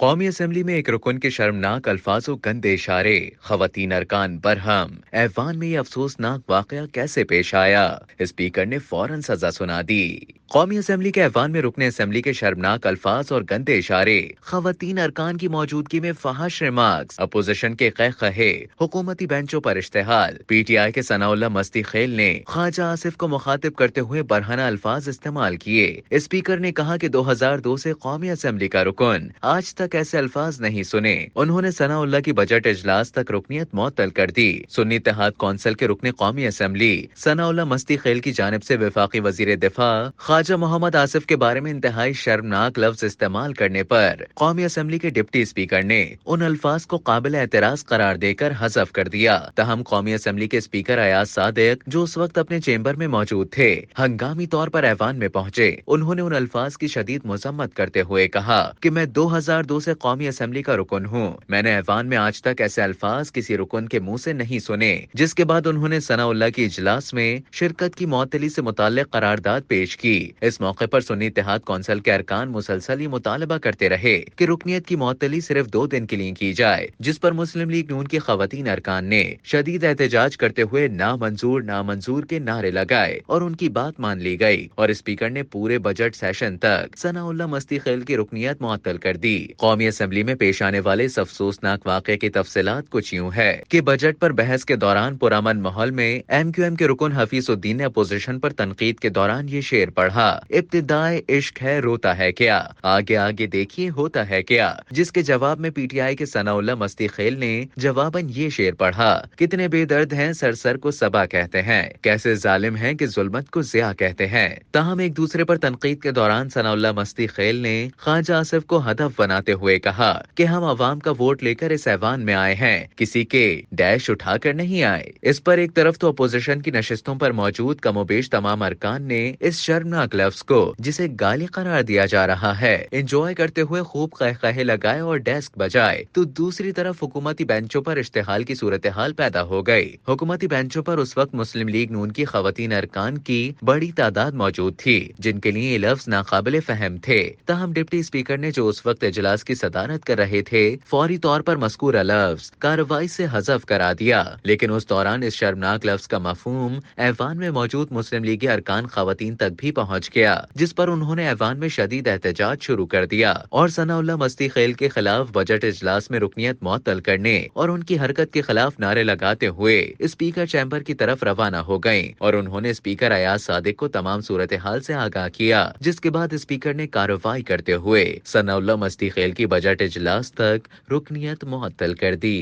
قومی اسمبلی میں ایک رکن کے شرمناک الفاظ و گندے اشارے، خواتین ارکان برہم، ایوان میں یہ افسوسناک واقعہ کیسے پیش آیا؟ اسپیکر نے فوراً سزا سنا دی۔ قومی اسمبلی کے ایوان میں رکن اسمبلی کے شرمناک الفاظ اور گندے اشارے، خواتین ارکان کی موجودگی میں فحش ریمارکس، اپوزیشن کے قہقہے، حکومتی بینچوں پر اشتعال۔ پی ٹی آئی کے ثناء اللہ مستی خیل نے خواجہ آصف کو مخاطب کرتے ہوئے برہنہ الفاظ استعمال کیے۔ اسپیکر نے کہا کہ 2002 سے قومی اسمبلی کا رکن آج تک ایسے الفاظ نہیں سنے۔ انہوں نے ثناء اللہ کی بجٹ اجلاس تک رکنیت معطل کر دی۔ سنی اتحاد کونسل کے رکن قومی اسمبلی ثناء اللہ مستی خیل کی جانب سے وفاقی وزیر دفاع خواجہ محمد آصف کے بارے میں انتہائی شرمناک لفظ استعمال کرنے پر قومی اسمبلی کے ڈپٹی اسپیکر نے ان الفاظ کو قابل اعتراض قرار دے کر حذف کر دیا۔ تاہم قومی اسمبلی کے اسپیکر ایاز صادق، جو اس وقت اپنے چیمبر میں موجود تھے، ہنگامی طور پر ایوان میں پہنچے۔ انہوں نے ان الفاظ کی شدید مذمت کرتے ہوئے کہا کہ میں 2002 سے قومی اسمبلی کا رکن ہوں۔ میں نے ایوان میں آج تک ایسے الفاظ کسی رکن کے منہ سے نہیں سنے، جس کے بعد انہوں نے ثناء اللہ کی اجلاس میں شرکت کی معطلی سے متعلق قرارداد پیش کی۔ اس موقع پر سنی اتحاد کونسل کے ارکان مسلسل یہ مطالبہ کرتے رہے کہ رکنیت کی معطلی صرف 2 دن کے لیے کی جائے، جس پر مسلم لیگ نون کی خواتین ارکان نے شدید احتجاج کرتے ہوئے نامنظور نامنظور کے نعرے لگائے اور ان کی بات مان لی گئی، اور اسپیکر نے پورے بجٹ سیشن تک ثناء اللہ مستی خیل کی رکنیت معطل کر دی۔ قومی اسمبلی میں پیش آنے والے اس افسوسناک واقعے کی تفصیلات کچھ یوں ہے کہ بجٹ پر بحث کے دوران پرامن ماحول میں ایم کیو ایم کے رکن حفیظ الدین نے اپوزیشن پر تنقید کے دوران یہ شعر پڑھا: ابتدائے عشق ہے روتا ہے کیا، آگے آگے دیکھیے ہوتا ہے کیا، جس کے جواب میں پی ٹی آئی کے ثناء اللہ مستی خیل نے جواباً یہ شعر پڑھا: کتنے بے درد ہیں سر سر کو صبا کہتے ہیں، کیسے ظالم ہیں کہ ظلمت کو ضیاء کہتے ہیں۔ تاہم ایک دوسرے پر تنقید کے دوران ثناء اللہ مستی خیل نے خواجہ آصف کو ہدف بناتے ہوئے کہا کہ ہم عوام کا ووٹ لے کر اس ایوان میں آئے ہیں، کسی کے ڈیش اٹھا کر نہیں آئے۔ اس پر ایک طرف تو اپوزیشن کی نشستوں پر موجود کم و بیش تمام ارکان نے اس شرمناک لفظ کو، جسے گالی قرار دیا جا رہا ہے، انجوائے کرتے ہوئے خوب قہقہے لگائے اور ڈیسک بجائے، تو دوسری طرف حکومتی بینچوں پر اشتعال کی صورتحال پیدا ہو گئی۔ حکومتی بینچوں پر اس وقت مسلم لیگ نون کی خواتین ارکان کی بڑی تعداد موجود تھی، جن کے لیے یہ لفظ ناقابل فہم تھے۔ تاہم ڈپٹی اسپیکر نے، جو اس وقت اجلاس کی صدارت کر رہے تھے، فوری طور پر مذکورہ لفظ کارروائی سے حذف کرا دیا، لیکن اس دوران اس شرمناک لفظ کا مفہوم ایوان میں موجود مسلم لیگی ارکان خواتین تک بھی پہنچ گیا، جس پر انہوں نے ایوان میں شدید احتجاج شروع کر دیا اور ثناء اللہ مستی خیل کے خلاف بجٹ اجلاس میں رکنیت معطل کرنے اور ان کی حرکت کے خلاف نعرے لگاتے ہوئے اسپیکر چیمبر کی طرف روانہ ہو گئیں، اور انہوں نے اسپیکر ایاز صادق کو تمام صورتحال سے آگاہ کیا، جس کے بعد اسپیکر نے کارروائی کرتے ہوئے ثناء اللہ مستی خیل کی بجٹ اجلاس تک رکنیت معطل کر دی۔